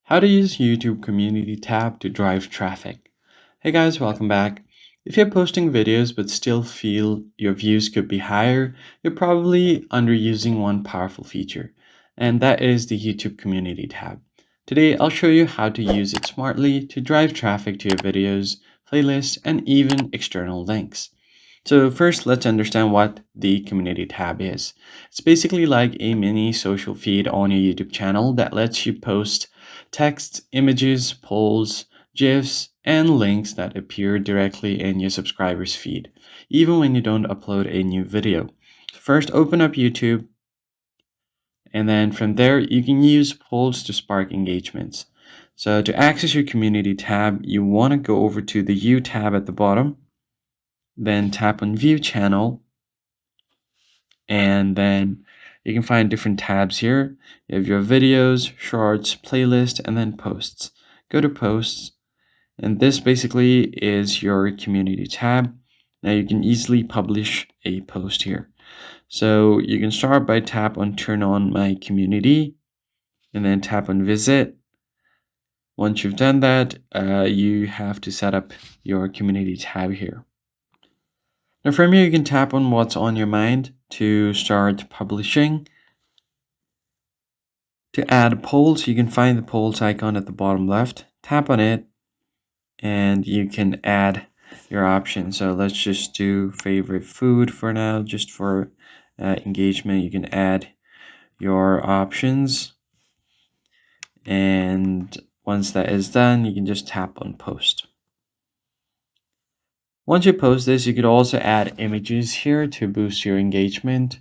How to use YouTube community tab to drive traffic. Hey guys, welcome back. If you're posting videos but still feel your views could be higher, you're probably underusing one powerful feature, and that is the YouTube community tab. Today, I'll show you how to use it smartly to drive traffic to your videos, playlists, and even external links. So first, let's understand what the community tab is. It's basically like a mini social feed on your YouTube channel that lets you post text, images, polls, GIFs, and links that appear directly in your subscribers' feed, even when you don't upload a new video. First, open up YouTube, and then from there, you can use polls to spark engagements. So to access your community tab, you want to go over to the U tab at the bottom, then tap on View Channel, and then you can find different tabs here. You have your videos, shorts, playlist, and then posts. Go to posts, and this basically is your community tab. Now you can easily publish a post here. So you can start by tap on turn on my community and then tap on visit. Once you've done that, you have to set up your community tab here. Now from here, you can tap on what's on your mind to start publishing. To add polls, you can find the polls icon at the bottom left, tap on it, and you can add your options. So let's just do favorite food for now, just for engagement. You can add your options, and once that is done, you can just tap on post. Once you post this, you could also add images here to boost your engagement.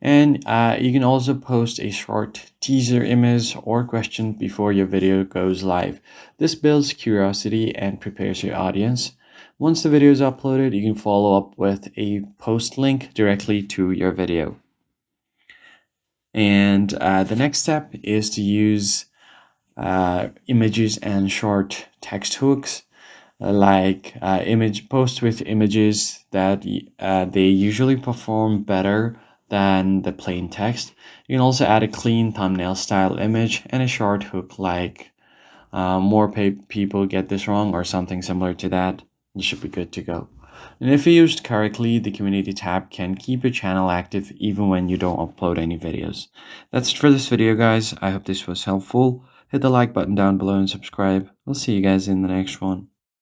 And you can also post a short teaser image or question before your video goes live. This builds curiosity and prepares your audience. Once the video is uploaded, you can follow up with a post link directly to your video. And the next step is to use images and short text hooks. Image posts with images that they usually perform better than the plain text. You can also add a clean thumbnail style image and a short hook like more people get this wrong or something similar to that. You should be good to go. And if used correctly, the community tab can keep your channel active even when you don't upload any videos. That's it for this video, guys. I hope this was helpful. Hit the like button down below and subscribe. We'll see you guys in the next one.